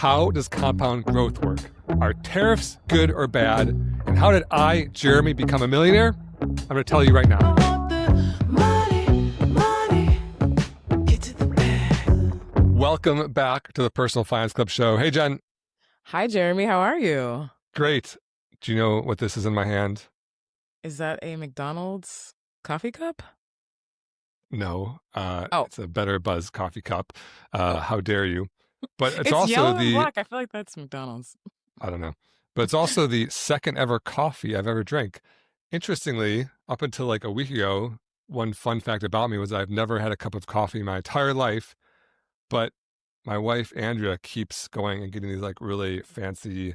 How does compound growth work? Are tariffs good or bad? And how did I, Jeremy, become a millionaire? I'm going to tell you right now. Welcome back to the Personal Finance Club show. Hey, Jen. Hi, Jeremy. How are you? Great. Do you know what this is in my hand? Is that a McDonald's coffee cup? No. It's a Better Buzz coffee cup. How dare you? But it's It's also yellow and black. I feel like that's McDonald's. I don't know. But it's also the second ever coffee I've ever drank. Interestingly, up until like a week ago, one fun fact about me was that I've never had a cup of coffee in my entire life. But my wife, Andrea, keeps going and getting these like really fancy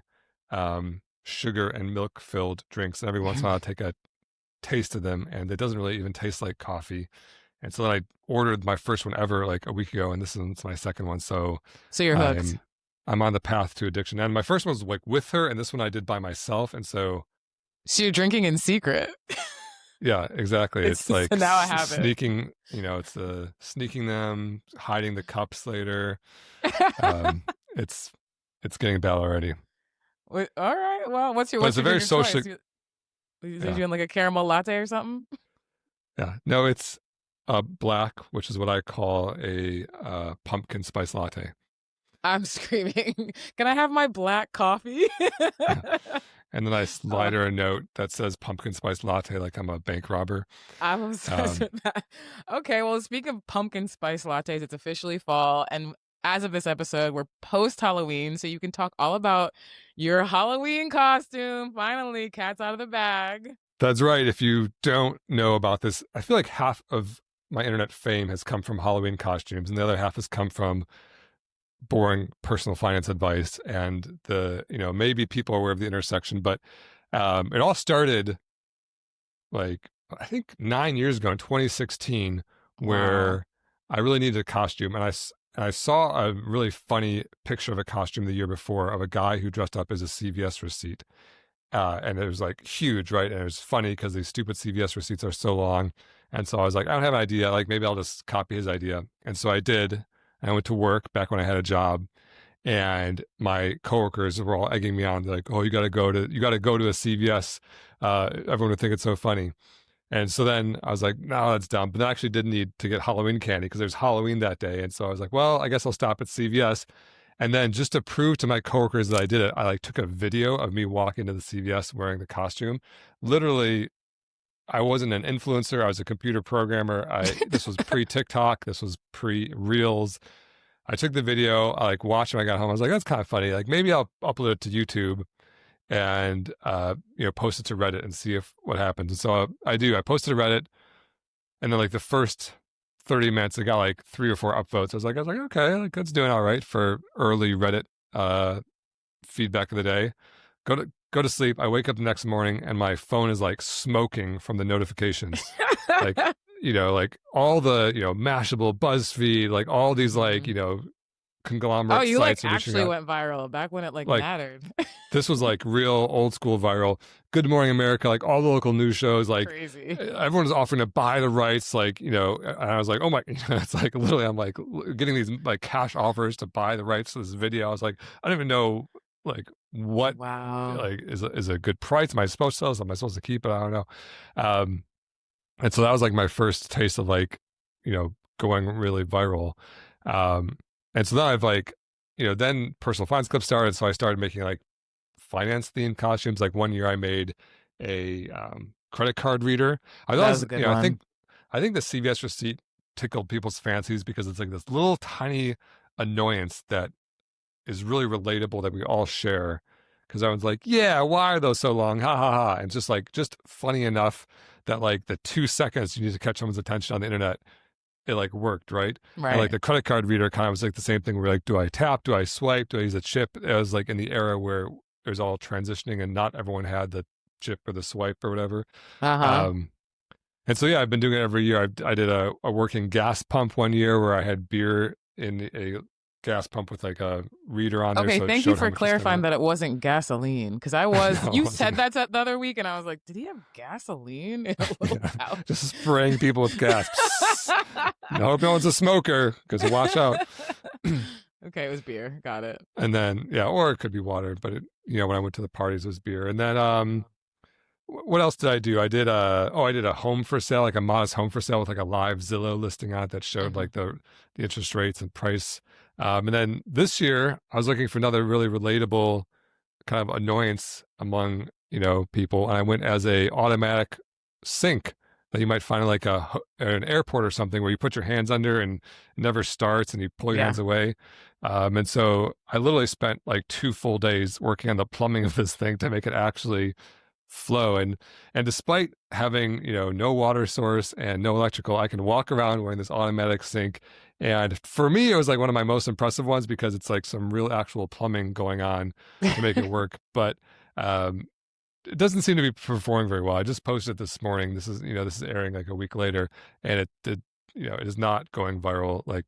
sugar and milk filled drinks. And every once in a while, I take a taste of them and it doesn't really even taste like coffee. And so then I ordered my first one ever like a week ago, and this is my second one. So you're hooked. I'm on the path to addiction. And my first one was like with her, and this one I did by myself. And so you're drinking in secret. Yeah, exactly. It's like so now I have sneaking, it's sneaking them, hiding the cups later. It's getting bad already. Wait, all right. Well, what's your very social. You doing like a caramel latte or something? Yeah. No, it's black, which is what I call a pumpkin spice latte. I'm screaming. Can I have my black coffee? Yeah. And then I slide her a note that says pumpkin spice latte like I'm a bank robber. I'm obsessed with that. Okay, well, speaking of pumpkin spice lattes, it's officially fall. And as of this episode, we're post-Halloween, so you can talk all about your Halloween costume. Finally, cat's out of the bag. That's right. If you don't know about this, I feel like half of my internet fame has come from Halloween costumes, and the other half has come from boring personal finance advice. And maybe people are aware of the intersection, but it all started like, I think 9 years ago in 2016, where I really needed a costume. And I saw a really funny picture of a costume the year before of a guy who dressed up as a CVS receipt. And it was like huge, right? And it was funny because these stupid CVS receipts are so long. And so I was like, I don't have an idea. Like maybe I'll just copy his idea. And so I did. I went to work back when I had a job, and my coworkers were all egging me on. They're like, "Oh, you got to go to a CVS. Everyone would think it's so funny." And so then I was like, "No, that's dumb." But I actually did need to get Halloween candy because there's Halloween that day. And so I was like, "Well, I guess I'll stop at CVS." And then just to prove to my coworkers that I did it, I like took a video of me walking to the CVS wearing the costume. Literally, I wasn't an influencer. I was a computer programmer. This was pre-TikTok. This was pre-Reels. I took the video. I like watched when I got home. I was like, that's kind of funny. Like maybe I'll upload it to YouTube and post it to Reddit and see what happens. And so I do. I posted to Reddit, and then like the first 30 minutes, it got like 3 or 4 upvotes. I was like, okay, like that's doing all right for early Reddit feedback of the day. Go to sleep. I wake up the next morning and my phone is like smoking from the notifications. Like, like all the, Mashable, BuzzFeed, like all these like, conglomerate sites. Oh, you like actually out. Went viral back when it like mattered. This was like real old school viral. Good Morning America, like all the local news shows, like crazy. Everyone's offering to buy the rights, like, and I was like, oh my, it's like literally I'm like getting these like cash offers to buy the rights to this video. I was like, I don't even know like what like is a good price. Am I supposed to sell this? Am I supposed to keep it? I don't know. And so that was like my first taste of like, going really viral. And so then I've like, then Personal Finance Club started. So I started making like finance themed costumes. Like one year I made a credit card reader. That was a good one. I think the CVS receipt tickled people's fancies because it's like this little tiny annoyance that is really relatable that we all share. Because everyone's like, yeah, why are those so long? Ha ha ha. And just funny enough that like the 2 seconds you need to catch someone's attention on the internet, it like worked, right? Right. And like the credit card reader kind of was like the same thing where like, do I tap? Do I swipe? Do I use a chip? It was like in the era where it was all transitioning and not everyone had the chip or the swipe or whatever. And so, yeah, I've been doing it every year. I did a working gas pump one year where I had beer in a gas pump with like a reader on there. Okay, so thank you for clarifying that it wasn't gassine, because you said that the other week and I was like, did he have gasoline in a little pouch? Just spraying people with gas. I hope no one's a smoker, because watch out. Okay, it was beer. Got it. And then, yeah, or it could be water, but when I went to the parties, it was beer. And then, what else did I do? I did a home for sale, like a modest home for sale with like a live Zillow listing on it that showed Mhm. like the interest rates and price. And then this year, I was looking for another really relatable kind of annoyance among people, and I went as a automatic sink that you might find in like an airport or something, where you put your hands under and it never starts, and you pull your Yeah. hands away. And so I literally spent like 2 full days working on the plumbing of this thing to make it actually flow. And despite having no water source and no electrical, I can walk around wearing this automatic sink. And for me, it was like one of my most impressive ones, because it's like some real actual plumbing going on to make it work. But it doesn't seem to be performing very well. I just posted it this morning. This is airing like a week later, and it is not going viral like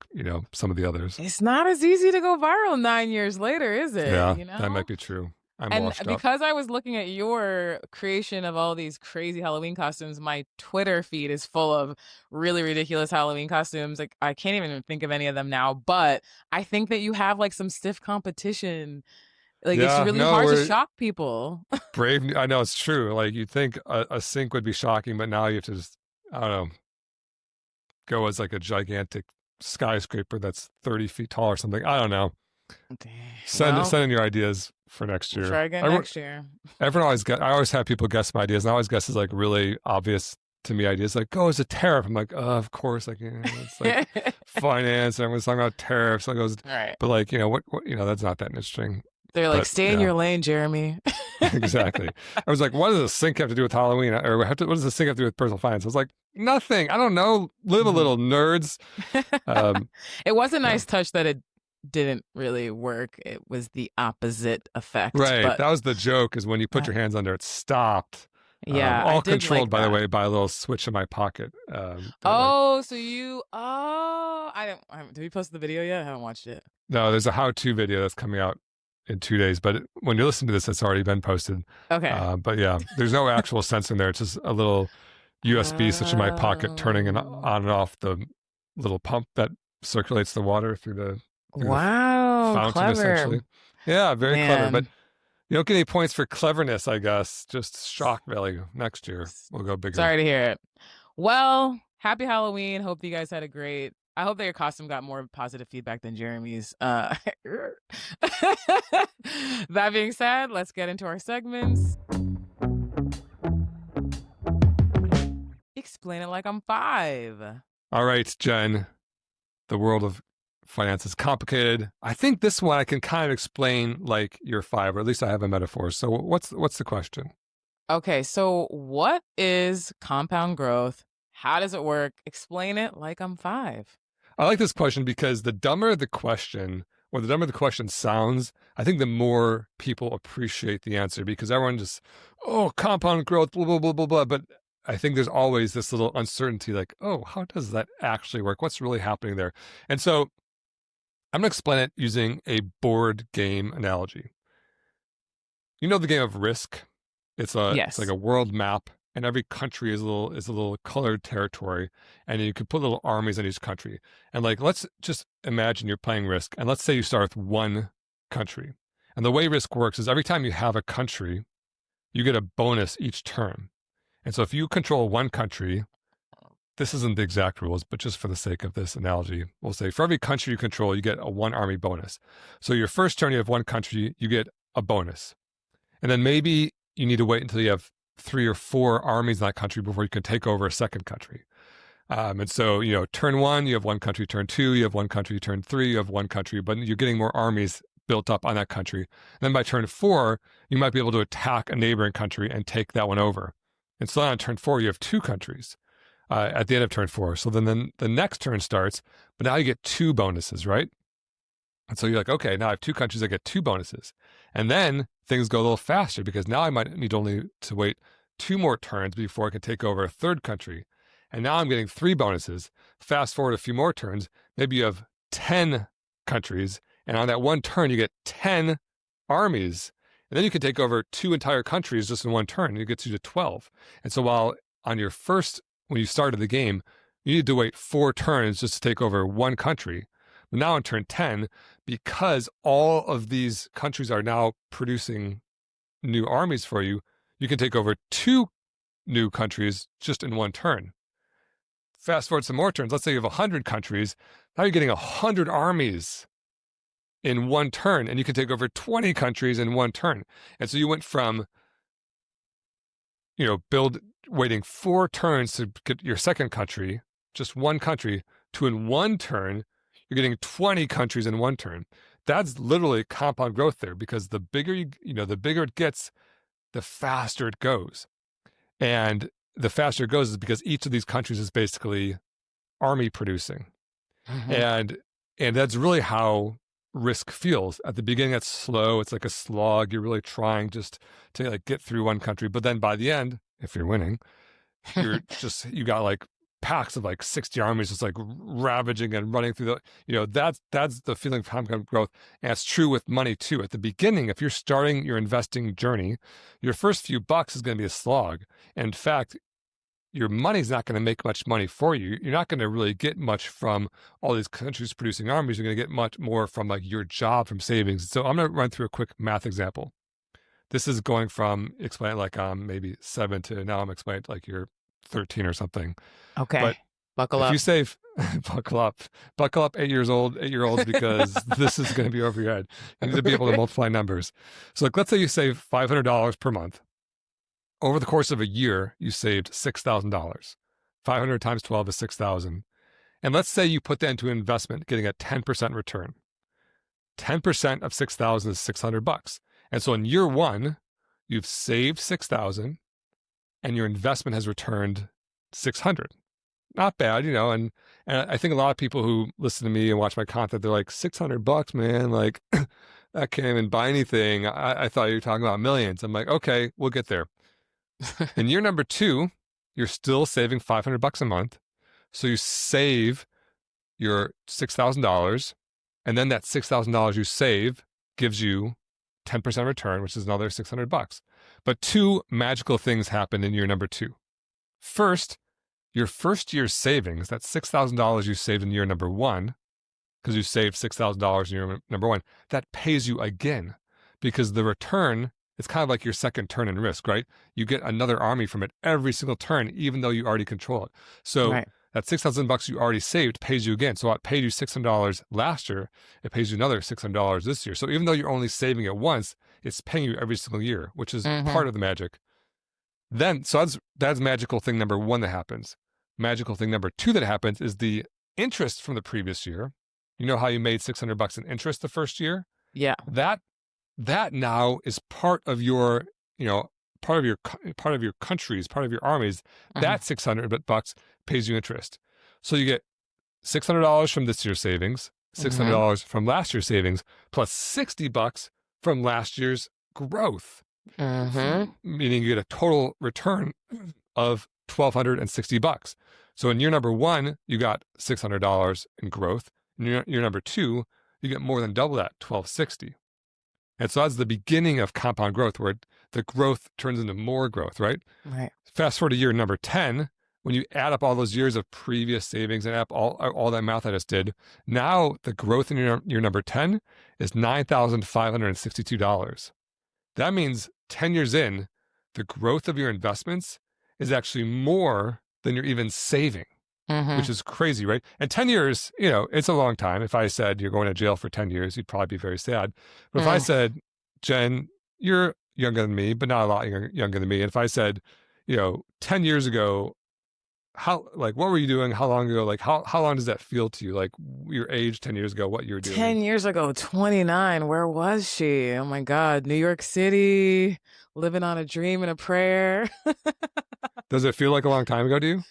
some of the others. It's not as easy to go viral 9 years later, is it? Yeah, You that know? might be true. I'm And washed up. because I was looking at your creation of all these crazy Halloween costumes, my Twitter feed is full of really ridiculous Halloween costumes. Like, I can't even think of any of them now, but I think that you have like some stiff competition. Like, it's Yeah, really no, hard to we're shock people. brave. I know it's true. Like, you'd think a sink would be shocking, but now you have to just, I don't know, go as like a gigantic skyscraper that's 30 feet tall or something. I don't know. Well, Send in your ideas for next we'll year. try again next year. I always have people guess my ideas, and I always guess is like really obvious to me ideas, like, oh, it's a tariff. I'm like, of course, like, it's like finance, and everyone's talking about tariffs. Like, Right. but like, what that's not that interesting. They're like, But stay in yeah, your lane, Jeremy. exactly. I was like, what does a sink have to do with Halloween? Or what does a sink have to do with personal finance? I was like, nothing. I don't know. Live a little, nerds. Um, It was a yeah. nice touch that it didn't really work. It was the opposite effect, Right. but That was the joke, is when you put uh, your hands under it, stopped. yeah, I All did controlled, like by the that. way, by a little switch in my pocket. That like, Oh, so did we post the video yet? I haven't watched it. no, there's a how-to video that's coming out in 2 days, but when you listen to this, it's already been posted. Okay. But yeah, there's no actual sensor in there. It's just a little USB switch in my pocket, turning on and off the little pump that circulates the water through the Wow, fountain, essentially. clever. Yeah, very clever. But Man. you don't get any points for cleverness, I guess. Just shock value. Next year, we'll go bigger. Sorry to hear it. Well, happy Halloween. Hope you guys had a great. I hope that your costume got more positive feedback than Jeremy's. That being said, let's get into our segments. Explain it like I'm 5. All right, Jen. The world of finance is complicated. I think this one I can kind of explain like you're 5, or at least I have a metaphor. So what's the question? Okay, so what is compound growth? How does it work? Explain it like I'm 5. I like this question because the dumber the question, or the dumber the question sounds, I think the more people appreciate the answer, because everyone just, oh, compound growth, blah, blah, blah, blah, blah. But I think there's always this little uncertainty, like, oh, how does that actually work? What's really happening there? And so I'm going to explain it using a board game analogy. You know the game of Risk? It's like Yes. a world map, and every country is a little colored territory, and you can put little armies in each country. And like, let's just imagine you're playing Risk, and let's say you start with one country. And the way Risk works is every time you have a country, you get a bonus each turn. And so if you control one country, this isn't the exact rules, but just for the sake of this analogy, we'll say for every country you control, you get a 1 army bonus. So your first turn you have one country, you get a bonus. And then maybe you need to wait until you have 3 or 4 armies in that country before you can take over a second country. And so, turn 1, you have one country, turn 2, you have one country, turn 3, you have one country, but you're getting more armies built up on that country. And then by turn 4, you might be able to attack a neighboring country and take that one over. And so on turn 4, you have 2 countries at the end of turn 4. So then the next turn starts, but now you get 2 bonuses, right? And so you're like, okay, now I have 2 countries, I get 2 bonuses. And then things go a little faster, because now I might need only to wait 2 more turns before I can take over a third country. And now I'm getting 3 bonuses. Fast forward a few more turns, maybe you have 10 countries, and on that one turn, you get 10 armies. And then you can take over 2 entire countries just in one turn, and it gets you to 12. And so while on your first, when you started the game, you need to wait 4 turns just to take over one country. Now in turn 10, because all of these countries are now producing new armies for you, you can take over 2 new countries just in one turn. Fast forward some more turns. Let's say you have 100 countries. Now you're getting 100 armies in one turn, and you can take over 20 countries in one turn. And so you went from, waiting 4 turns to get your second country, just one country, to in one turn, you're getting 20 countries in one turn. That's literally compound growth there, because the bigger the bigger it gets, the faster it goes. And the faster it goes is because each of these countries is basically army producing. And that's really how risk feels. At the beginning, it's slow. It's like a slog. You're really trying just to like get through one country. But then by the end, if you're winning, you got like packs of like 60 armies just like ravaging and running through that's the feeling of compound growth. And it's true with money too. At the beginning, if you're starting your investing journey, your first few bucks is going to be a slog. In fact, your money's not going to make much money for you. You're not going to really get much from all these countries producing armies. You're going to get much more from like your job, from savings. So I'm going to run through a quick math example. This is going from explain like maybe 7 to now I'm explaining like you're 13 or something. Okay. But buckle up. If you save, buckle up, 8-year-olds, because this is going to be over your head. You need to be able to multiply numbers. So like, let's say you save $500 per month. Over the course of a year, you saved $6,000. 500 times 12 is 6,000. And let's say you put that into an investment, getting a 10% return. 10% of 6,000 is $600. And so in year 1, you've saved 6,000 and your investment has returned 600. Not bad, and I think a lot of people who listen to me and watch my content, they're like, $600, man, like I can't even buy anything. I thought you were talking about millions. I'm like, okay, we'll get there. In year number 2, you're still saving $500 a month. So you save your $6,000, and then that $6,000 you save gives you 10% return, which is another $600. But 2 magical things happen in year number 2. First, your first year's savings, that $6,000 you saved in year number 1, because you saved $6,000 in year number 1, that pays you again, because the return, it's kind of like your second turn in risk, right? You get another army from it every single turn, even though you already control it. So that $6,000 you already saved pays you again. So it paid you $600 last year. It pays you another $600 this year. So even though you're only saving it once, it's paying you every single year, which is part of the magic. Then, so that's magical thing number 1 that happens. Magical thing number 2 that happens is the interest from the previous year. You know how you made $600 in interest the first year? Yeah. That now is part of your, part of your countries, part of your armies. That $600 pays you interest. So you get $600 from this year's savings, $600 from last year's savings, plus $60 from last year's growth. Meaning you get a total return of $1,260. So in year number 1, you got $600 in growth. In year number 2, you get more than double that, $1,260. And so that's the beginning of compound growth, where the growth turns into more growth, right? Right. Fast forward to year number 10, when you add up all those years of previous savings and add up all that math I just did, now the growth in year number 10 is $9,562. That means 10 years in, the growth of your investments is actually more than you're even saving, which is crazy, right? And 10 years, it's a long time. If I said you're going to jail for 10 years, you'd probably be very sad. But if I said, Jen, you're younger than me, but not a lot younger than me. And if I said, 10 years ago, what were you doing? How long ago? Like, how long does that feel to you? Like your age 10 years ago, what you were doing? 10 years ago, 29. Where was she? Oh my God. New York City, living on a dream and a prayer. Does it feel like a long time ago to you?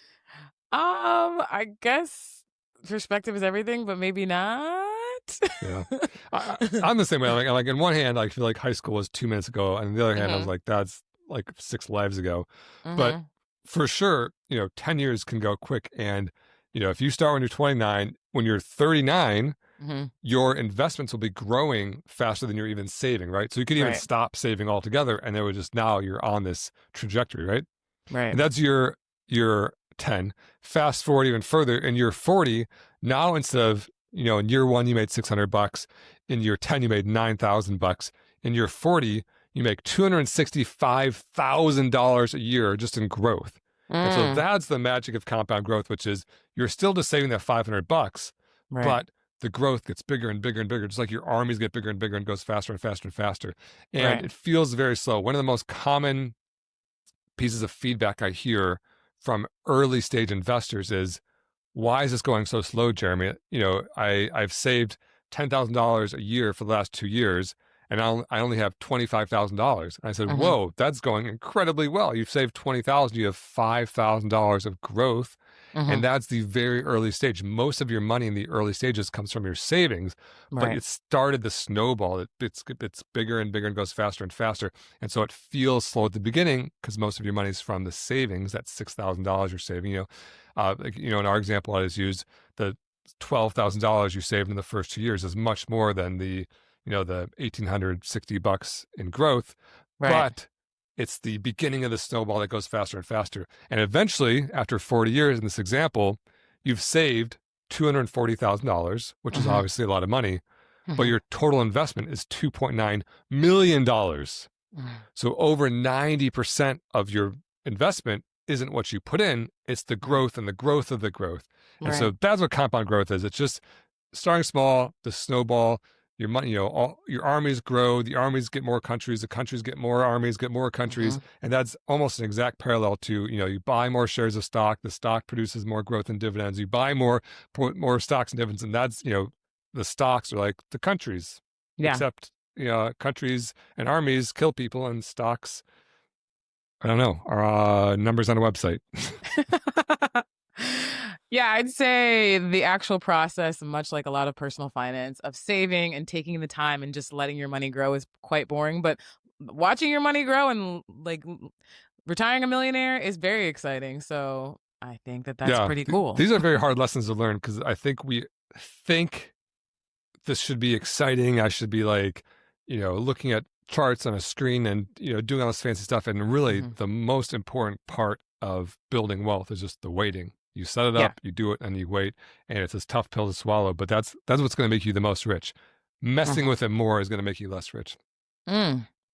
I guess perspective is everything, but maybe not. Yeah. I'm the same way. Like in one hand, I feel like high school was 2 minutes ago. And on the other hand, I was like, that's like 6 lives ago. But for sure, 10 years can go quick. And, if you start when you're 29, when you're 39, your investments will be growing faster than you're even saving, right? So you could even stop saving altogether. And it would just, now you're on this trajectory, right? Right. And that's your 10. Fast forward even further, in year 40, now instead of in year one, you made $600. In year 10, you made $9,000. In year 40, you make $265,000 a year just in growth. And so that's the magic of compound growth, which is you're still just saving that $500, Right. but the growth gets bigger and bigger and bigger, just like your armies get bigger and bigger and goes faster and faster and faster. And Right. it feels very slow. One of the most common pieces of feedback I hear from early stage investors is, why is this going so slow, Jeremy? I've saved $10,000 a year for the last 2 years, and I only have $25,000. And I said, whoa, that's going incredibly well. You've saved $20,000, you have $5,000 of growth. And that's the very early stage. Most of your money in the early stages comes from your savings, but it started the snowball. It's bigger and bigger and goes faster and faster. And so it feels slow at the beginning because most of your money is from the savings. That's $6,000 you're saving. In our example, I just used the $12,000 you saved in the first 2 years is much more than the $1,860 in growth. Right. But it's the beginning of the snowball that goes faster and faster. And eventually, after 40 years in this example, you've saved $240,000, which is obviously a lot of money, but your total investment is $2.9 million. So over 90% of your investment isn't what you put in, it's the growth and the growth of the growth. And so that's what compound growth is. It's just starting small, the snowball. Your money, your armies grow, the armies get more countries, the countries get more armies, get more countries. And that's almost an exact parallel to, you buy more shares of stock, the stock produces more growth and dividends. You buy more stocks and dividends, and that's, the stocks are like the countries. Yeah. Except, countries and armies kill people, and stocks, I don't know, are numbers on a website. Yeah, I'd say the actual process, much like a lot of personal finance, of saving and taking the time and just letting your money grow is quite boring. But watching your money grow and like retiring a millionaire is very exciting. So I think that's pretty cool. These are very hard lessons to learn because I think we think this should be exciting. I should be like, looking at charts on a screen and, doing all this fancy stuff. And really the most important part of building wealth is just the waiting. You set it up, you do it, and you wait, and it's a tough pill to swallow, but that's what's going to make you the most rich. Messing with it more is going to make you less rich.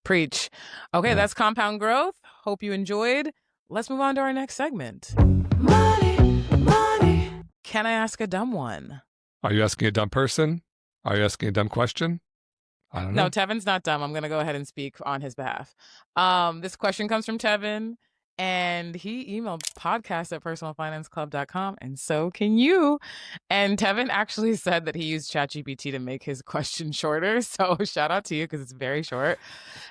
Preach. Okay, that's compound growth. Hope you enjoyed. Let's move on to our next segment. Money. Can I ask a dumb one? Are you asking a dumb person? Are you asking a dumb question? I don't know. No, Tevin's not dumb. I'm going to go ahead and speak on his behalf. This question comes from Tevin. And he emailed podcast@personalfinanceclub.com, and so can you. And Tevin actually said that he used ChatGPT to make his question shorter. So shout out to you because it's very short.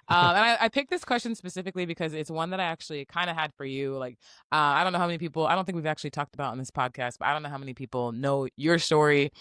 And I picked this question specifically because it's one that I actually kind of had for you. Like, I don't know how many people, I don't think we've actually talked about on this podcast, but I don't know how many people know your story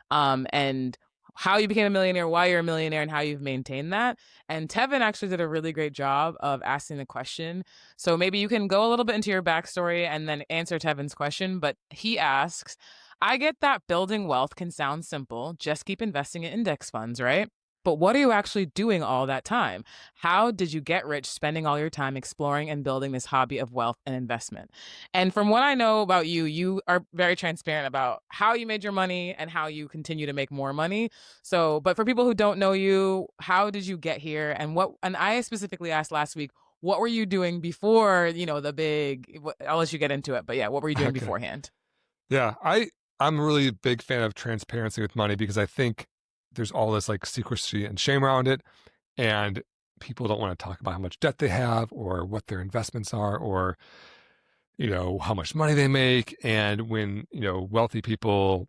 and how you became a millionaire, why you're a millionaire, and how you've maintained that. And Tevin actually did a really great job of asking the question. So maybe you can go a little bit into your backstory and then answer Tevin's question. But he asks, I get that building wealth can sound simple. Just keep investing in index funds, right? But what are you actually doing all that time? How did you get rich spending all your time exploring and building this hobby of wealth and investment? And from what I know about you, you are very transparent about how you made your money and how you continue to make more money. So, but for people who don't know you, how did you get here? And I specifically asked last week, what were you doing before, the big, I'll let you get into it. But yeah, what were you doing beforehand? Yeah, I'm a really big fan of transparency with money because I think there's all this like secrecy and shame around it. And people don't want to talk about how much debt they have or what their investments are or, how much money they make. And when, wealthy people,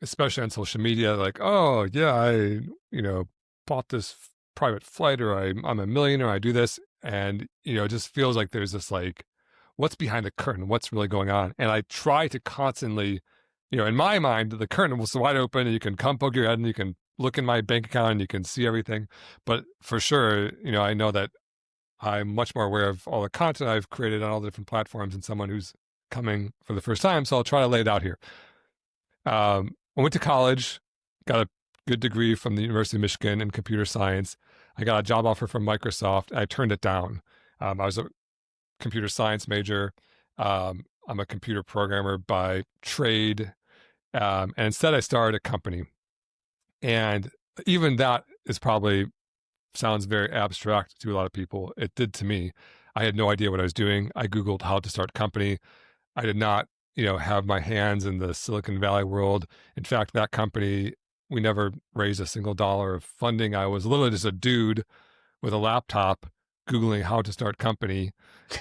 especially on social media, like, oh yeah, I, bought this private flight or I'm a millionaire, I do this. And, it just feels like there's this like, what's behind the curtain? What's really going on? And I try to constantly, in my mind, the curtain was wide open and you can come poke your head and you can look in my bank account and you can see everything. But for sure, I know that I'm much more aware of all the content I've created on all the different platforms and someone who's coming for the first time. So I'll try to lay it out here. I went to college, got a good degree from the University of Michigan in computer science. I got a job offer from Microsoft. I turned it down. I was a computer science major. I'm a computer programmer by trade. And instead, I started a company. And even that is probably sounds very abstract to a lot of people. It did to me. I had no idea what I was doing. I Googled how to start a company. I did not, have my hands in the Silicon Valley world. In fact, that company, we never raised a single dollar of funding. I was literally just a dude with a laptop Googling how to start company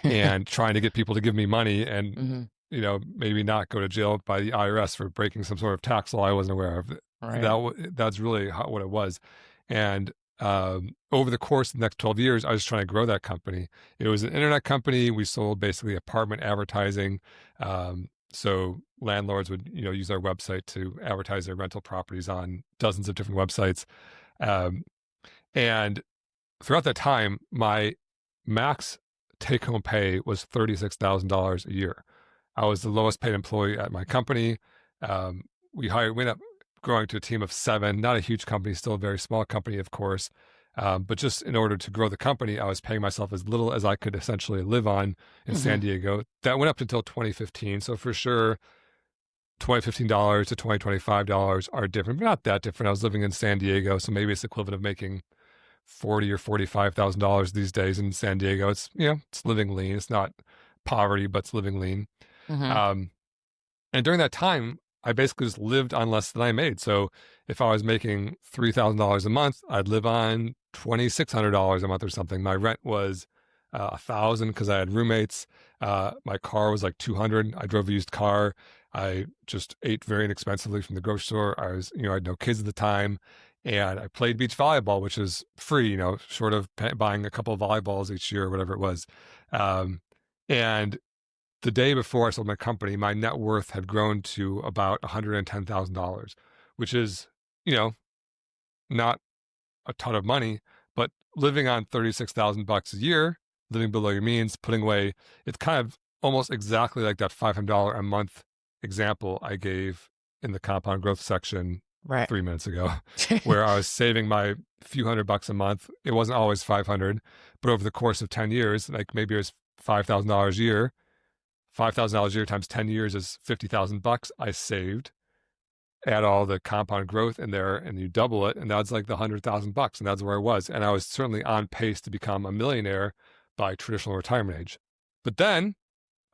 and trying to get people to give me money and, Hmm. maybe not go to jail by the IRS for breaking some sort of tax law I wasn't aware of. Right. That's really what it was. And over the course of the next 12 years, I was trying to grow that company. It was an internet company. We sold basically apartment advertising. So landlords would, use our website to advertise their rental properties on dozens of different websites. Um, and throughout that time, my max take home pay was $36,000 a year. I was the lowest paid employee at my company. We ended up growing to a team of 7, not a huge company, still a very small company, of course. But just in order to grow the company, I was paying myself as little as I could essentially live on in Hmm. San Diego. That went up until 2015. So for sure, $2015 to $25 are different, but not that different. I was living in San Diego, so maybe it's equivalent of making $40,000 or $45,000 these days in San Diego. It's it's living lean. It's not poverty, but it's living lean. Hmm. Um, and during that time, I basically just lived on less than I made. So if I was making $3,000 a month, I'd live on $2,600 a month or something. My rent was 1,000 because I had roommates. My car was like 200. I drove a used car. I just ate very inexpensively from the grocery store. I had no kids at the time, and I played beach volleyball, which is free, short of buying a couple of volleyballs each year or whatever it was. Um, and the day before I sold my company, my net worth had grown to about $110,000, which is, not a ton of money, but living on $36,000 a year, living below your means, putting away, it's kind of almost exactly like that $500 a month example I gave in the compound growth section Right. 3 minutes ago, where I was saving my few $100 a month. It wasn't always 500, but over the course of 10 years, like maybe it was $5,000 a year. $5,000 a year times 10 years is $50,000 I saved. Add all the compound growth in there and you double it, and that's like the $100,000, and that's where I was. And I was certainly on pace to become a millionaire by traditional retirement age. But then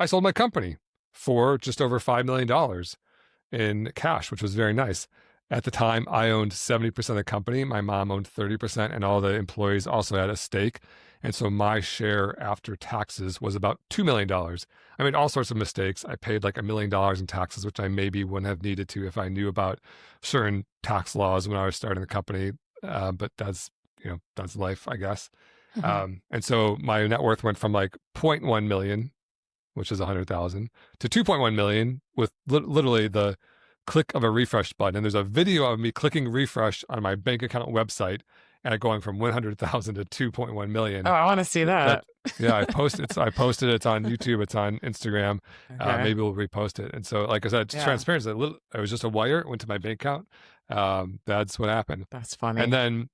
I sold my company for just over $5 million in cash, which was very nice. At the time, I owned 70% of the company. My mom owned 30%, and all the employees also had a stake. And so my share after taxes was about $2 million. I made all sorts of mistakes. I paid like $1 million in taxes, which I maybe wouldn't have needed to if I knew about certain tax laws when I was starting the company. But that's life, I guess. Hmm. And so my net worth went from like 0.1 million, which is 100,000, to 2.1 million with literally the click of a refresh button. And there's a video of me clicking refresh on my bank account website and it going from 100,000 to 2.1 Oh, million. I want to see That that. yeah, I posted it. It's on YouTube. It's on Instagram. Okay. Maybe we'll repost it. And so, like I said, Yeah. transparency. It was just a wire. It went to my bank account. That's what happened. That's And funny. then,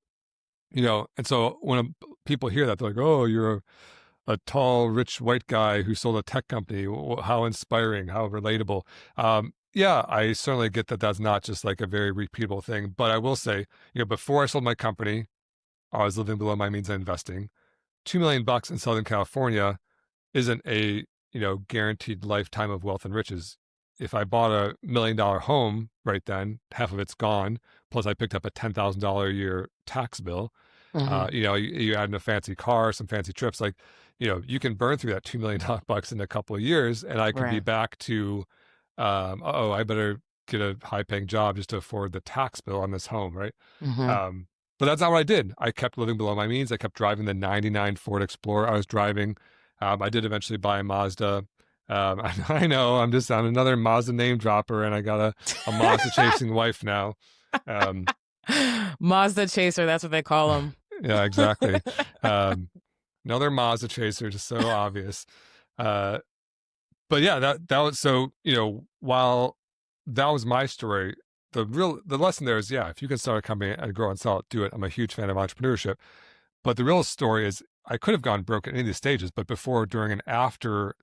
and so when people hear that, they're like, "Oh, you're a tall, rich white guy who sold a tech company. How inspiring, how relatable." Yeah, I certainly get that that's not just like a very repeatable thing. But I will say, before I sold my company, I was living below my means of investing. $2 million in Southern California isn't a, guaranteed lifetime of wealth and riches. If I bought $1 million home right then, half of it's gone. Plus I picked up a $10,000 a year tax bill. Hmm. You add in a fancy car, some fancy trips, like, you can burn through that $2 million in a couple of years, and I could be Right. back to, I better get a high paying job just to afford the tax bill on this home, right? Hmm. Um, but that's not what I did. I kept living below my means. I kept driving the '99 Ford Explorer I was driving. I did eventually buy a Mazda. I know I'm another Mazda name dropper, and I got a Mazda chasing wife now. Um, Mazda chaser, that's what they call them. yeah, exactly. Um, Another Mazda chaser, just so obvious. Uh, but yeah, that was so. While that was my story, the lesson there is, yeah, if you can start a company and grow and sell it, do it. I'm a huge fan of entrepreneurship. But the real story is, I could have gone broke at any of these stages, but before, during, and after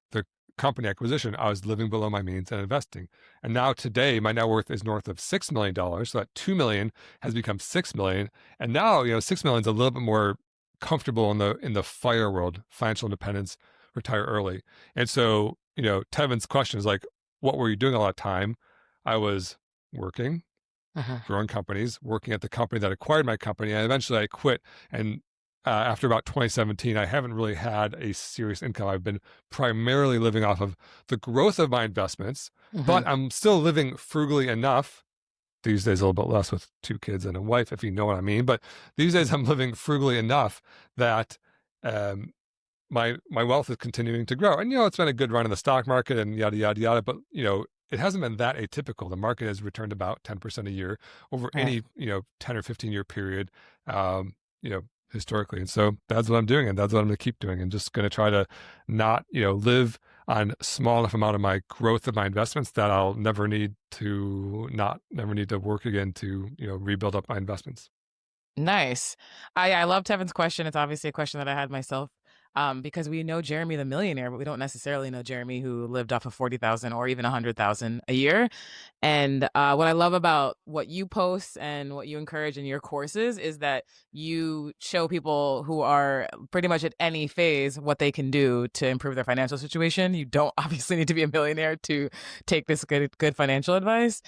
company acquisition, I was living below my means and investing. And now today, my net worth is north of $6 million. So that 2 million has become 6 million. And now, 6 million is a little bit more comfortable in the FIRE world, financial independence, retire early. And so, Tevin's question is like, what were you doing all that time? I was working, growing companies, working at the company that acquired my company. And eventually I quit. And after about 2017, I haven't really had a serious income. I've been primarily living off of the growth of my investments, but I'm still living frugally enough. These days, a little bit less with 2 kids and a wife, if you know what I mean. But these days, I'm living frugally enough that my wealth is continuing to grow. And, it's been a good run in the stock market and yada, yada, yada. But, it hasn't been that atypical. The market has returned about 10% a year over any, 10 or 15 year period, historically. And so that's what I'm doing. And that's what I'm going to keep doing. And just going to try to not, live on small enough amount of my growth of my investments that I'll never need to work again to, rebuild up my investments. Nice. I love Tevin's question. It's obviously a question that I had myself. Because we know Jeremy the millionaire, but we don't necessarily know Jeremy who lived off of 40,000 or even 100,000 a year. And what I love about what you post and what you encourage in your courses is that you show people who are pretty much at any phase what they can do to improve their financial situation. You don't obviously need to be a millionaire to take this good financial advice.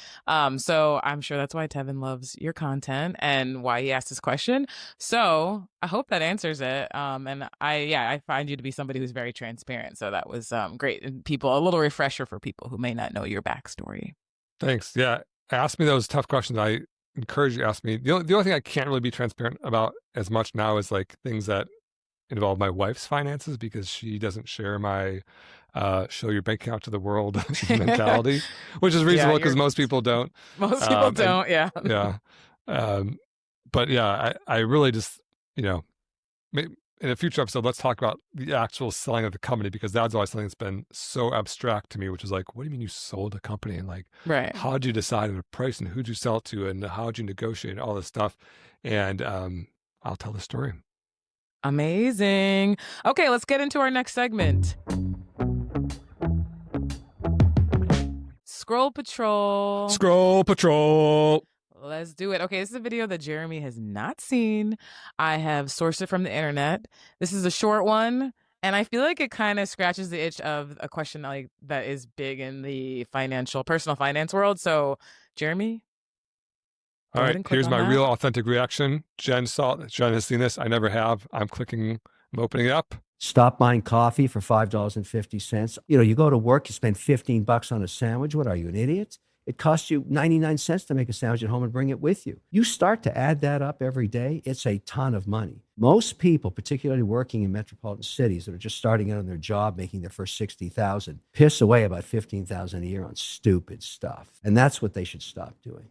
So I'm sure that's why Tevin loves your content and why he asked this question. So I hope that answers it. And I find you to be somebody who's very transparent. So that was great. And a little refresher for people who may not know your backstory. Thanks. Yeah. Ask me those tough questions. I encourage you to ask me. The only thing I can't really be transparent about as much now is like things that involve my wife's finances, because she doesn't share my show your bank account to the world mentality, which is reasonable because most people don't. Most people don't. Yeah. Yeah. But yeah, I really just, in a future episode, let's talk about the actual selling of the company, because that's always something that's been so abstract to me, which is like, what do you mean you sold a company? And like, right. How did you decide on a price and who'd you sell it to and how did you negotiate all this stuff? And I'll tell the story. Amazing. Okay, let's get into our next segment. Scroll Patrol. Scroll Patrol. Let's do it. Okay, this is a video that Jeremy has not seen. I have sourced it from the internet. This is a short one, and I feel like it kind of scratches the itch of a question like that is big in the personal finance world. So, Jeremy, all right, here's my real authentic reaction. Jen has seen this. I never have. I'm opening it up. Stop buying coffee for $5.50. You go to work, you spend $15 on a sandwich. What are you, an idiot? It costs you 99 cents to make a sandwich at home and bring it with you. You start to add that up every day, it's a ton of money. Most people, particularly working in metropolitan cities that are just starting out on their job, making their first $60,000, piss away about $15,000 a year on stupid stuff. And that's what they should stop doing.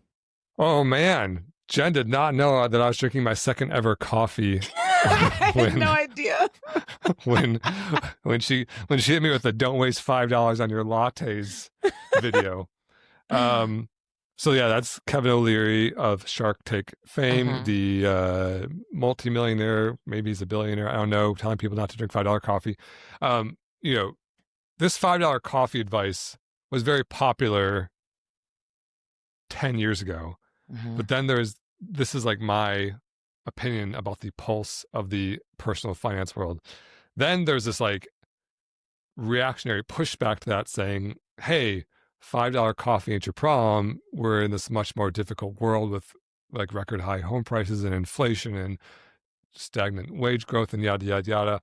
Oh, man. Jen did not know that I was drinking my second ever coffee. I had no idea. when she hit me with the "don't waste $5 on your lattes" video. So yeah, that's Kevin O'Leary of Shark Tank fame, the multimillionaire, maybe he's a billionaire, I don't know, telling people not to drink $5 coffee. This $5 coffee advice was very popular 10 years ago. But then this is like my opinion about the pulse of the personal finance world. Then there's this like reactionary pushback to that saying, hey, $5 coffee ain't your problem. We're in this much more difficult world with like record high home prices and inflation and stagnant wage growth and yada, yada, yada.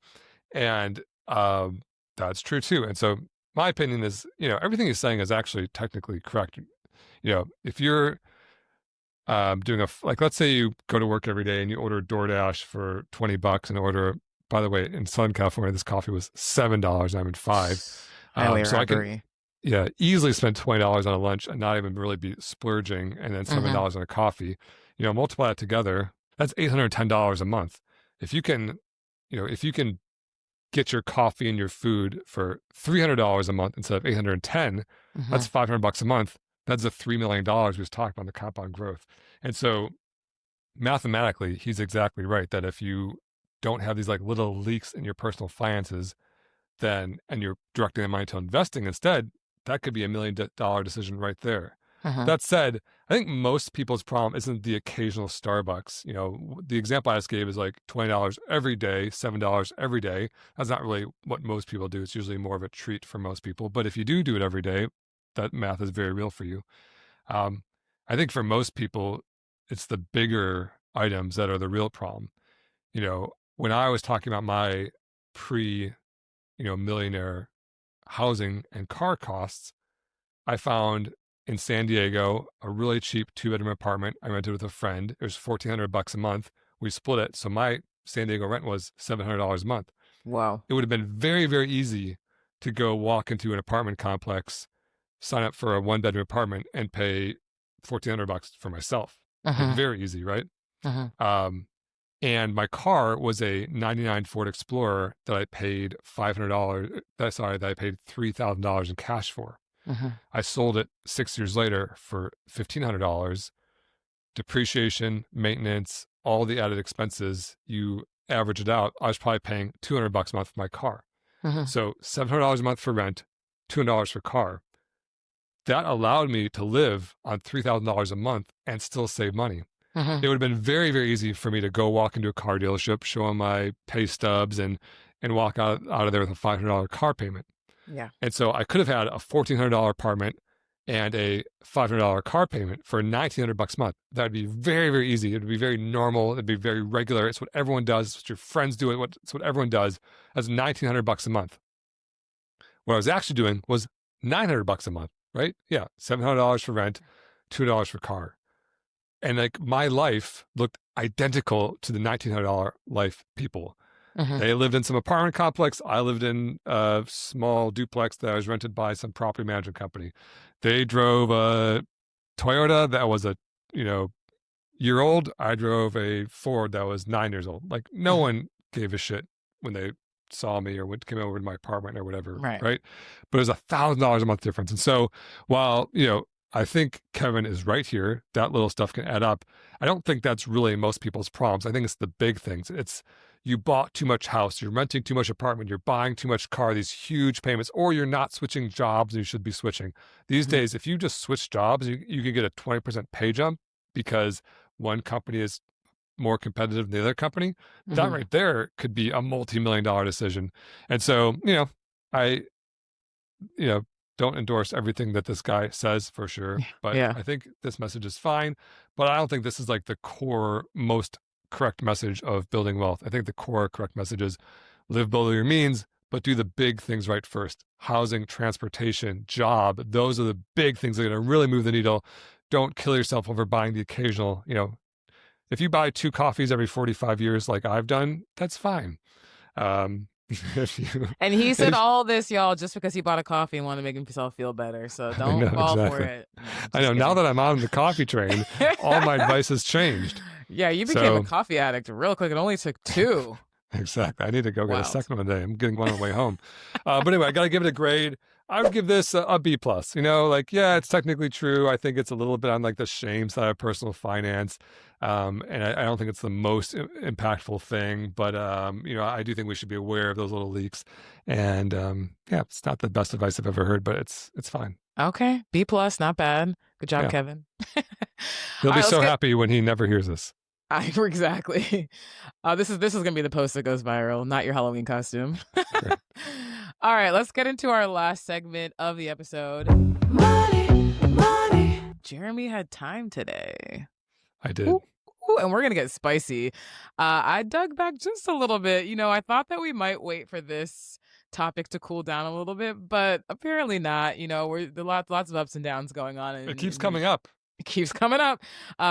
And that's true too. And so my opinion is, everything he's saying is actually technically correct. If you're doing let's say you go to work every day and you order DoorDash for $20 and order, by the way, in Southern California, this coffee was $7. I'm in $5. So I can, easily spend $20 on a lunch and not even really be splurging, and then $7 on a coffee. Multiply that together, that's $810 a month. If you can get your coffee and your food for $300 a month instead of $810, that's $500 a month. That's the $3 million we was talking about, the compound growth. And so mathematically, he's exactly right that if you don't have these like little leaks in your personal finances, then, and you're directing the money to investing instead, that could be $1 million decision right there. That said, I think most people's problem isn't the occasional Starbucks. You know, the example I just gave is like $20 every day, $7 every day. That's not really what most people do. It's usually more of a treat for most people. But if you do it every day, that math is very real for you. I think for most people, it's the bigger items that are the real problem. You know, when I was talking about my millionaire housing and car costs, I found in San Diego a really cheap 2-bedroom apartment I rented with a friend. It was $1,400 a month. We split it, so my San Diego rent was $700 a month. Wow. It would have been very, very easy to go walk into an apartment complex, sign up for a 1-bedroom apartment, and pay $1,400 for myself. Like, very easy, right? And my car was a '99 Ford Explorer that I paid $500. That I paid $3,000 in cash for. I sold it 6 years later for $1,500. Depreciation, maintenance, all the added expenses, you average it out, I was probably paying $200 a month for my car. So $700 a month for rent, $200 for car. That allowed me to live on $3,000 a month and still save money. It would have been very, very easy for me to go walk into a car dealership, show them my pay stubs, and walk out of there with a $500 car payment. Yeah. And so I could have had a $1,400 apartment and a $500 car payment for $1,900 a month. That would be very, very easy. It would be very normal. It'd be very regular. It's what everyone does. It's what your friends do. It's what everyone does. That's $1,900 a month. What I was actually doing was $900 a month, right? Yeah. $700 for rent, $200 for car. And like my life looked identical to the $1,900 life people. They lived in some apartment complex. I lived in a small duplex that was rented by some property management company. They drove a Toyota that was a year old. I drove a Ford that was 9 years old. Like no one gave a shit when they saw me or came over to my apartment or whatever, right? But it was $1,000 a month difference. And so while I think Kevin is right here, that little stuff can add up. I don't think that's really most people's problems. I think it's the big things. It's you bought too much house, you're renting too much apartment, you're buying too much car, these huge payments, or you're not switching jobs and you should be switching. These days, if you just switch jobs, you can get a 20% pay jump because one company is more competitive than the other company. That right there could be a multi-million-dollar decision. And so, I don't endorse everything that this guy says for sure, but I think this message is fine. But I don't think this is like the core, most correct message of building wealth. I think the core correct message is live below your means, but do the big things right first. Housing, transportation, job. Those are the big things that are going to really move the needle. Don't kill yourself over buying the occasional, if you buy 2 coffees every 45 years, like I've done, that's fine. And he said all this, y'all, just because he bought a coffee and wanted to make himself feel better. So don't fall for it. I know. Kidding. Now that I'm on the coffee train, all my advice has changed. Yeah, you became a coffee addict real quick. It only took 2. Exactly. I need to go get a second one today. I'm getting one on the way home. But anyway, I got to give it a grade. I would give this a B+. It's technically true. I think it's a little bit on like the shame side of personal finance. And I don't think it's the most impactful thing, but, I do think we should be aware of those little leaks. And it's not the best advice I've ever heard, but it's fine. Okay. B+, not bad. Good job, Kevin. He'll be so happy when he never hears this. Exactly. This is going to be the post that goes viral, not your Halloween costume. All right, let's get into our last segment of the episode. Money. Jeremy had time today. I did. Ooh, and we're going to get spicy. I dug back just a little bit. I thought that we might wait for this topic to cool down a little bit, but apparently not. We're lots of ups and downs going on. It keeps coming up. It keeps coming up.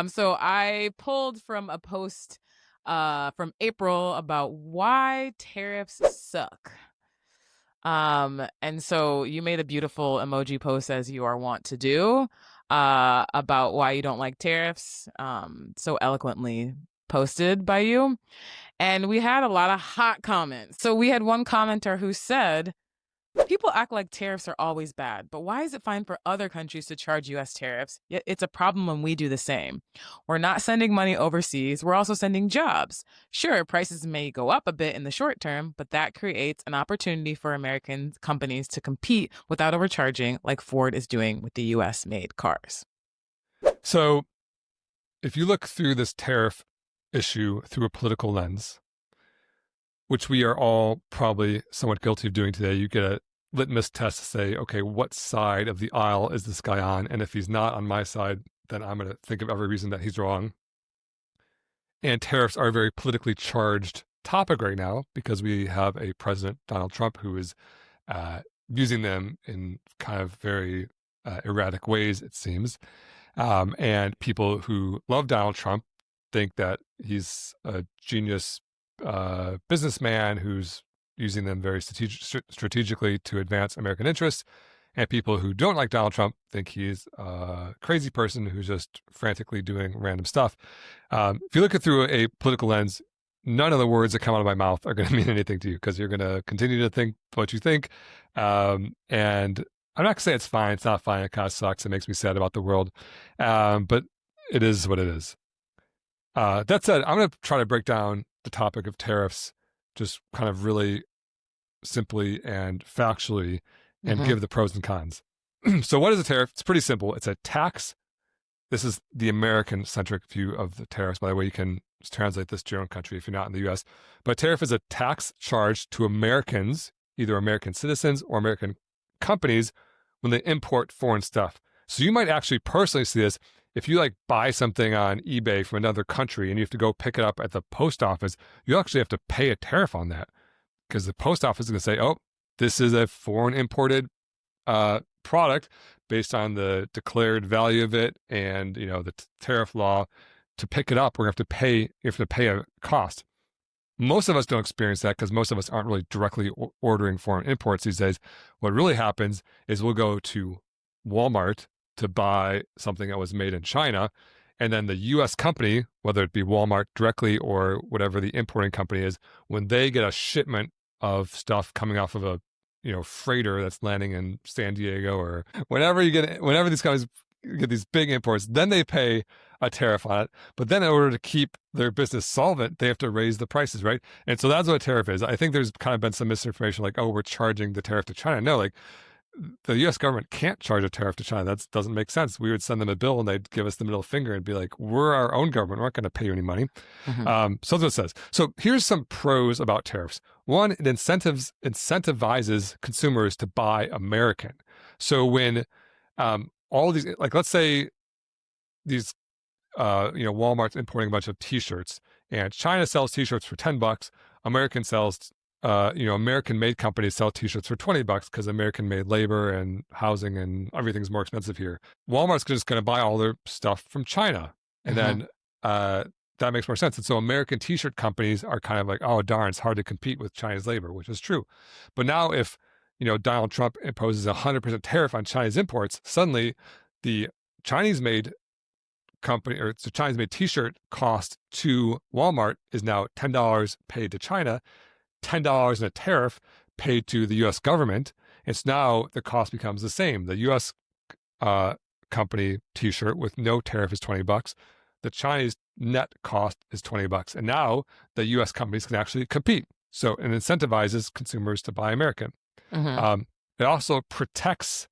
So I pulled from a post from April about why tariffs suck. And so you made a beautiful emoji post, as you are wont to do, about why you don't like tariffs, so eloquently posted by you. And we had a lot of hot comments. So we had one commenter who said, People act like tariffs are always bad, but why is it fine for other countries to charge US tariffs? Yet it's a problem when we do the same. We're not sending money overseas, we're also sending jobs. Sure, prices may go up a bit in the short term, but that creates an opportunity for American companies to compete without overcharging, like Ford is doing with the US made cars. So if you look through this tariff issue through a political lens, which we are all probably somewhat guilty of doing today, you get a litmus test to say, okay, what side of the aisle is this guy on? And if he's not on my side, then I'm going to think of every reason that he's wrong. And tariffs are a very politically charged topic right now because we have a president, Donald Trump, who is using them in kind of very erratic ways, it seems. And people who love Donald Trump think that he's a genius businessman who's using them very strategically to advance American interests. And people who don't like Donald Trump think he's a crazy person who's just frantically doing random stuff. If you look at through a political lens, none of the words that come out of my mouth are going to mean anything to you because you're going to continue to think what you think. And I'm not going to say it's fine. It's not fine. It kind of sucks. It makes me sad about the world. But it is what it is. That said, I'm going to try to break down the topic of tariffs just kind of really simply and factually and give the pros and cons. So what is a tariff? It's pretty simple. It's a tax. This is the American-centric view of the tariffs. By the way, you can translate this to your own country if you're not in the U.S. But a tariff is a tax charged to Americans, either American citizens or American companies, when they import foreign stuff. So you might actually personally see this if you like buy something on eBay from another country and you have to go pick it up at the post office. You actually have to pay a tariff on that because the post office is going to say, oh, this is a foreign imported product based on the declared value of it and, you know, the tariff law. To pick it up, you have to pay a cost. Most of us don't experience that because most of us aren't really directly ordering foreign imports these days. What really happens is we'll go to Walmart to buy something that was made in China, and then the U.S. company, whether it be Walmart directly or whatever the importing company is, when they get a shipment of stuff coming off of a freighter that's landing in San Diego or whenever these companies get these big imports, then they pay a tariff on it. But then in order to keep their business solvent, they have to raise the prices, right? And so that's what a tariff is. I think there's kind of been some misinformation like, oh, we're charging the tariff to China. No, like the U.S. government can't charge a tariff to China. That doesn't make sense. We would send them a bill and they'd give us the middle finger and be like, we're our own government. We're not going to pay you any money. So that's what it says. So here's some pros about tariffs. One, it incentivizes consumers to buy American. So when all of these, like let's say these, Walmart's importing a bunch of T-shirts and China sells T-shirts for $10. American-made companies sell T-shirts for $20 because American-made labor and housing and everything's more expensive here. Walmart's just going to buy all their stuff from China, and then that makes more sense. And so American T-shirt companies are kind of like, oh darn, it's hard to compete with Chinese labor, which is true. But now if Donald Trump imposes a 100% tariff on Chinese imports, suddenly the Chinese-made company or the Chinese-made T-shirt cost to Walmart is now $10 paid to China, $10 in a tariff paid to the U.S. government. It's now the cost becomes the same. The U.S. company T-shirt with no tariff is $20. The Chinese net cost is $20. And now the U.S. companies can actually compete. So it incentivizes consumers to buy American. It also protects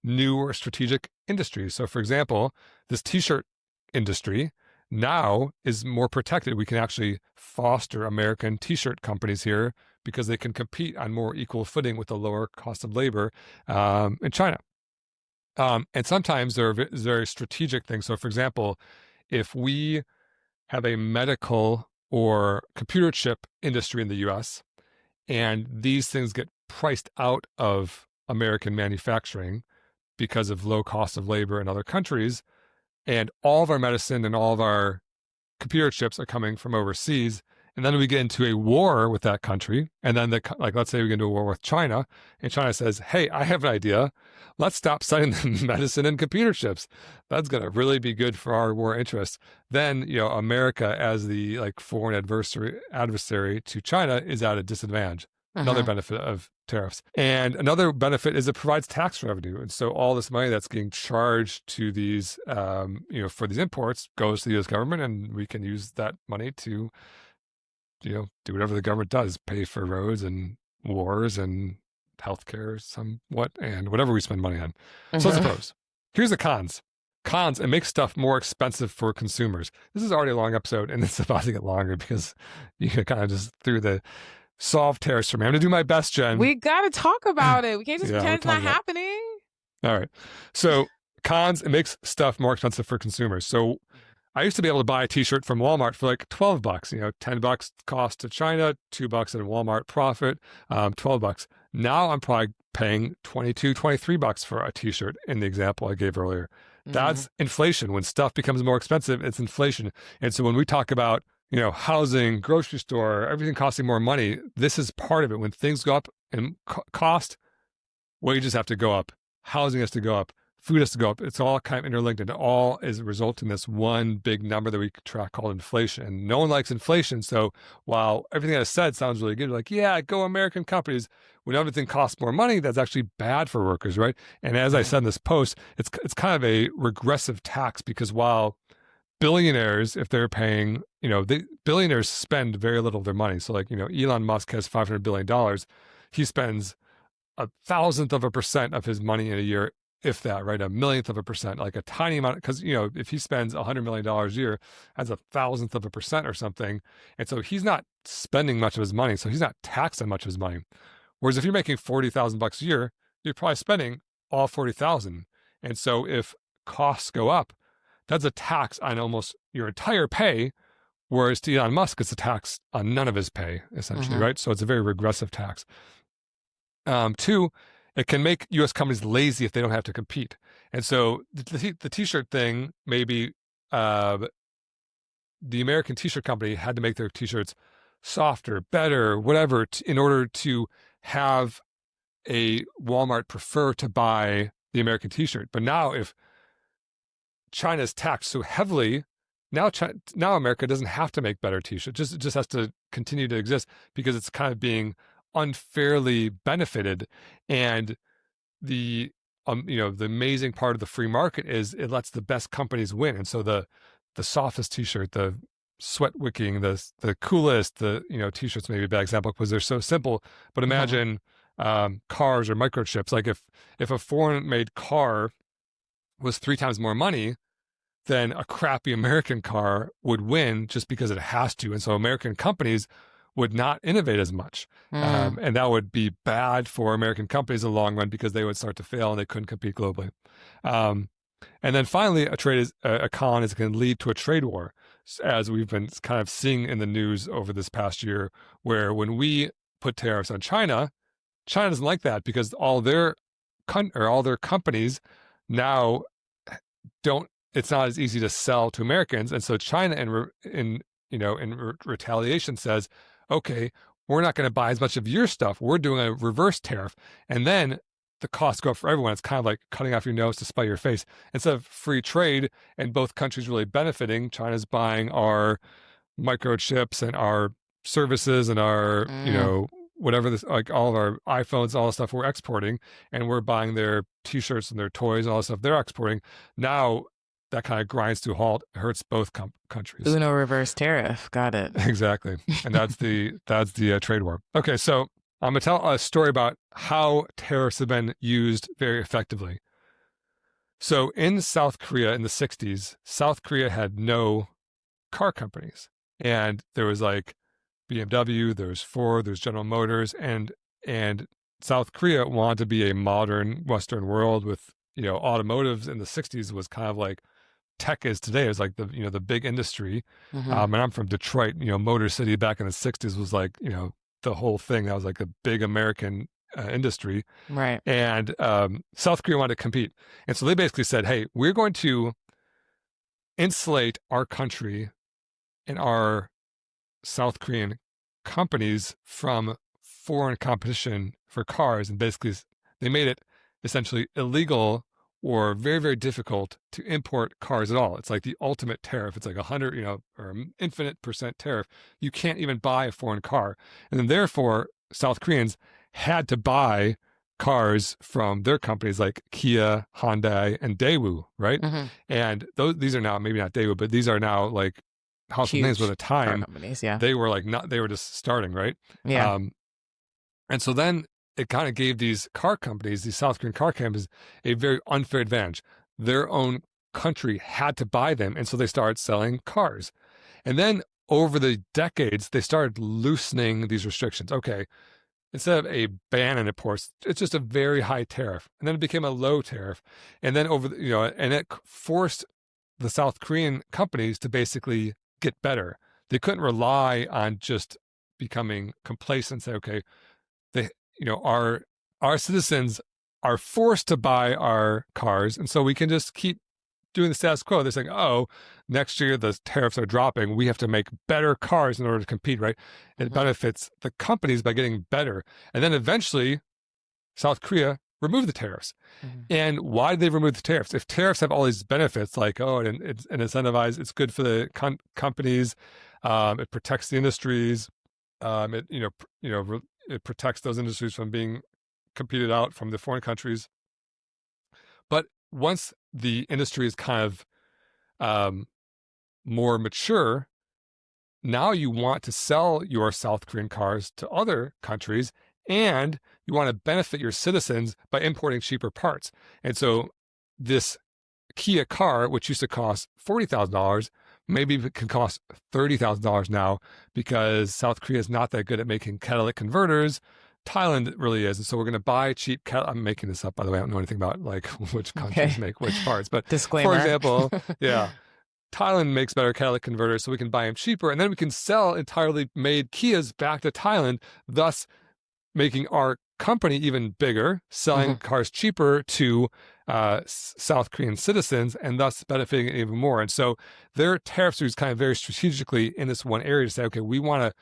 new or strategic industries. So for example, this T-shirt industry now is more protected. We can actually foster American T-shirt companies here because they can compete on more equal footing with a lower cost of labor in China. And sometimes there are very strategic things. So for example, if we have a medical or computer chip industry in the US and these things get priced out of American manufacturing because of low cost of labor in other countries, and all of our medicine and all of our computer chips are coming from overseas, and then we get into a war with that country, and then let's say we get into a war with China, and China says, hey, I have an idea. Let's stop selling them medicine and computer chips. That's going to really be good for our war interests. Then, America as the foreign adversary to China is at a disadvantage. Another benefit of tariffs. And another benefit is it provides tax revenue. And so all this money that's getting charged to these, for these imports goes to the U.S. government, and we can use that money to, do whatever the government does, pay for roads and wars and healthcare somewhat, and whatever we spend money on. So that's the pros. Here's the cons. Cons, it makes stuff more expensive for consumers. This is already a long episode, and it's about to get longer because you kind of just threw the solve tariffs for me. I'm going to do my best, Jen. We got to talk about it. We can't just pretend it's not happening. All right. So cons, it makes stuff more expensive for consumers. So I used to be able to buy a t-shirt from Walmart for like $12, $10 cost to China, $2 at Walmart profit, $12. Now I'm probably paying $22, $23 for a t-shirt in the example I gave earlier. That's inflation. When stuff becomes more expensive, it's inflation. And so when we talk about housing, grocery store, everything costing more money, this is part of it. When things go up in cost, wages have to go up, housing has to go up, food has to go up. It's all kind of interlinked, and it all is resulting in this one big number that we track called inflation. And no one likes inflation. So while everything I said sounds really good, like, yeah, go American companies, when everything costs more money, that's actually bad for workers, right? And as I said in this post, it's kind of a regressive tax, because while billionaires, if they're paying, billionaires spend very little of their money. So like, Elon Musk has $500 billion. He spends 1,000% of his money in a year, if that, right? 1,000,000%, like a tiny amount, because, if he spends $100 million a year, that's 1,000% or something. And so he's not spending much of his money. So he's not taxed on much of his money. Whereas if you're making $40,000 a year, you're probably spending all 40,000. And so if costs go up, that's a tax on almost your entire pay, whereas to Elon Musk, it's a tax on none of his pay, essentially, right? So it's a very regressive tax. Two, it can make U.S. companies lazy if they don't have to compete. And so the t-shirt thing, maybe the American t-shirt company had to make their t-shirts softer, better, whatever, in order to have a Walmart prefer to buy the American t-shirt. But now if China's taxed so heavily, now America doesn't have to make better t-shirts. It just has to continue to exist because it's kind of being unfairly benefited. And the the amazing part of the free market is it lets the best companies win. And so the softest t-shirt, the sweat wicking, the coolest, t-shirts may be a bad example because they're so simple. But imagine cars or microchips. Like if a foreign made car was 3 times more money, then a crappy American car would win just because it has to. And so American companies would not innovate as much. And that would be bad for American companies in the long run because they would start to fail and they couldn't compete globally. And then finally, a con is going to lead to a trade war, as we've been kind of seeing in the news over this past year, where when we put tariffs on China, China doesn't like that because all their companies now it's not as easy to sell to Americans. And so China in retaliation says, okay, we're not going to buy as much of your stuff. We're doing a reverse tariff. And then the costs go up for everyone. It's kind of like cutting off your nose to spite your face. Instead of free trade and both countries really benefiting, China's buying our microchips and our services and our, whatever this, like all of our iPhones, all the stuff we're exporting, and we're buying their t-shirts and their toys and all the stuff they're exporting. Now that kind of grinds to a halt, hurts both countries. Uno reverse tariff. Got it. Exactly. And that's the trade war. Okay. So I'm going to tell a story about how tariffs have been used very effectively. So in South Korea in the 60s, South Korea had no car companies. And there was like BMW, there's Ford, there's General Motors, and South Korea wanted to be a modern Western world with, automotives in the 60s was kind of like tech is today. It was like the big industry. And I'm from Detroit, Motor City back in the 60s was like, the whole thing. That was like a big American industry. Right. And South Korea wanted to compete. And so they basically said, hey, we're going to insulate our country and our South Korean companies from foreign competition for cars. And basically they made it essentially illegal or very, very difficult to import cars at all. It's like the ultimate tariff. It's like 100, or infinite % tariff. You can't even buy a foreign car. And then therefore, South Koreans had to buy cars from their companies like Kia, Hyundai, and Daewoo, right? Mm-hmm. And these are now, maybe not Daewoo, but these are now like household names. But at the car time, companies, yeah. they were like they were just starting, right? Yeah. And so then it kind of gave these car companies, these South Korean car companies, a very unfair advantage. Their own country had to buy them, and so they started selling cars. And then over the decades, they started loosening these restrictions. Okay, instead of a ban on imports, it's just a very high tariff. And then it became a low tariff. And then and it forced the South Korean companies to basically get better. They couldn't rely on just becoming complacent and say, okay, our citizens are forced to buy our cars, and so we can just keep doing the status quo. They're saying, oh, next year the tariffs are dropping. We have to make better cars in order to compete, right? It benefits the companies by getting better. And then eventually, South Korea removed the tariffs. And why did they remove the tariffs? If tariffs have all these benefits, like, it's an incentivize, it's good for the companies, it protects the industries, it protects those industries from being competed out from the foreign countries. But once the industry is kind of more mature, now you want to sell your South Korean cars to other countries, and you want to benefit your citizens by importing cheaper parts. And so this Kia car, which used to cost $40,000, maybe it can cost $30,000 now because South Korea is not that good at making catalytic converters. Thailand really is. And so we're going to buy cheap I'm making this up, by the way. I don't know anything about like which countries make which parts. But disclaimer. For example, Thailand makes better catalytic converters, so we can buy them cheaper. And then we can sell entirely made Kias back to Thailand, thus making our company even bigger, selling cars cheaper to South Korean citizens, and thus benefiting it even more. And so their tariffs are kind of very strategically in this one area to say, okay, we want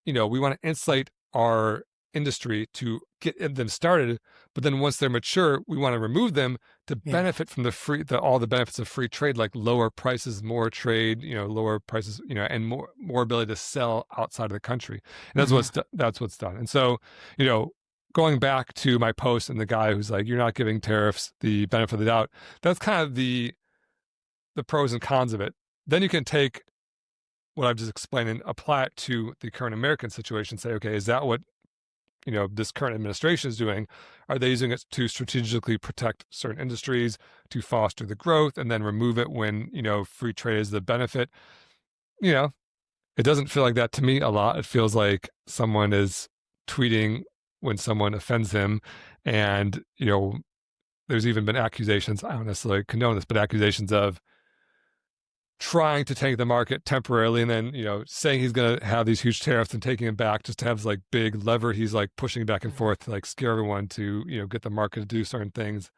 to insulate our industry to get them started, but then once they're mature, we want to remove them to benefit from all the benefits of free trade, like lower prices, more trade, lower prices, and more ability to sell outside of the country. And that's what's done. And so, going back to my post and the guy who's like, you're not giving tariffs the benefit of the doubt, that's kind of the pros and cons of it. Then you can take what I've just explained and apply it to the current American situation. Say, okay, is that what this current administration is doing? Are they using it to strategically protect certain industries, to foster the growth, and then remove it when, free trade is the benefit? It doesn't feel like that to me a lot. It feels like someone is tweeting when someone offends him. And, there's even been accusations, I don't necessarily condone this, but accusations of trying to tank the market temporarily, and then saying he's going to have these huge tariffs and taking them back just to have this like big lever he's like pushing back and forth to like scare everyone to get the market to do certain things.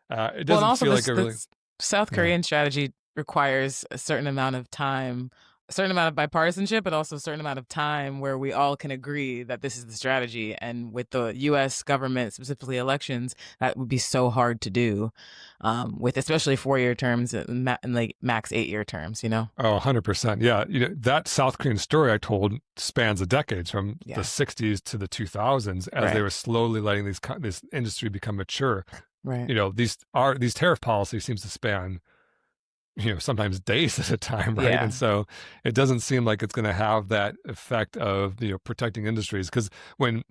It doesn't feel like really South Korean strategy requires a certain amount of time, a certain amount of bipartisanship, but also a certain amount of time where we all can agree that this is the strategy. And with the U.S. government, specifically elections, that would be so hard to do, with especially 4-year terms and like max 8-year terms, Oh, 100%. Yeah. That South Korean story I told spans the decades from the 60s to the 2000s as they were slowly letting this industry become mature. Right. These tariff policies seems to span sometimes days at a time, right? Yeah. And so it doesn't seem like it's going to have that effect of, protecting industries. Because when,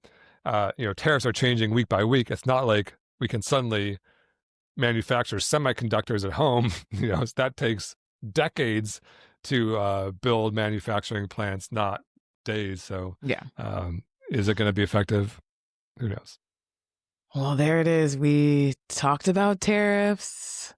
tariffs are changing week by week, it's not like we can suddenly manufacture semiconductors at home. That takes decades to build manufacturing plants, not days. So is it going to be effective? Who knows? Well, there it is. We talked about tariffs.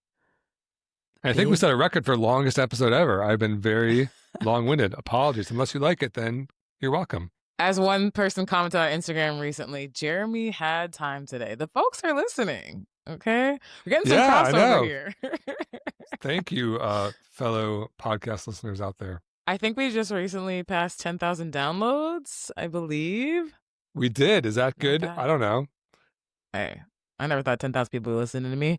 I think we set a record for longest episode ever. I've been very long-winded. Apologies. Unless you like it, then you're welcome. As one person commented on Instagram recently, Jeremy had time today. The folks are listening, okay? We're getting some crossover here. Thank you, fellow podcast listeners out there. I think we just recently passed 10,000 downloads, I believe. We did. Is that good? I don't know. Hey, I never thought 10,000 people were listening to me.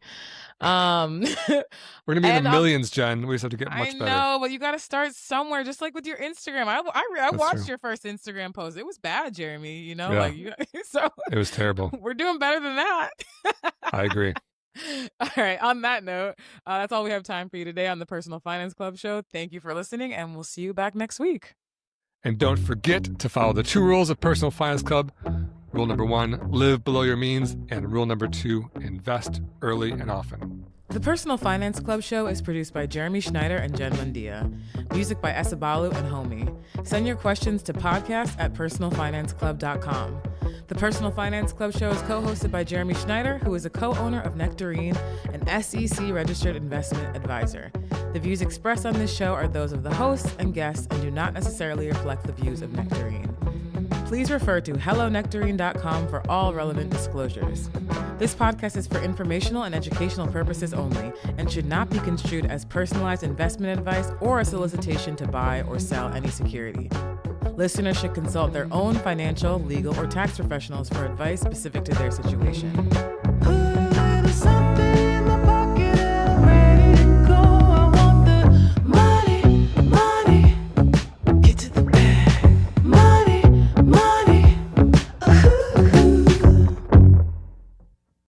Um, We're going to be in and the millions, Jen. We just have to get I much better. know, but you got to start somewhere, just like with your Instagram. I watched true. your first Instagram post. It was bad, Jeremy. You know, Yeah. like so It was terrible. we're doing better than that. I agree. All right. On that note, that's all we have time for you today on the Personal Finance Club show. Thank you for listening, and we'll see you back next week. And don't forget to follow the 2 rules of Personal Finance Club. Rule number 1, live below your means. And rule number 2, invest early and often. The Personal Finance Club show is produced by Jeremy Schneider and Jen Mundia. Music by Esabalu and Homie. Send your questions to podcast@personalfinanceclub.com. The Personal Finance Club show is co-hosted by Jeremy Schneider, who is a co-owner of Nectarine, an SEC-registered investment advisor. The views expressed on this show are those of the hosts and guests and do not necessarily reflect the views of Nectarine. Please refer to hellonectarine.com for all relevant disclosures. This podcast is for informational and educational purposes only and should not be construed as personalized investment advice or a solicitation to buy or sell any security. Listeners should consult their own financial, legal, or tax professionals for advice specific to their situation.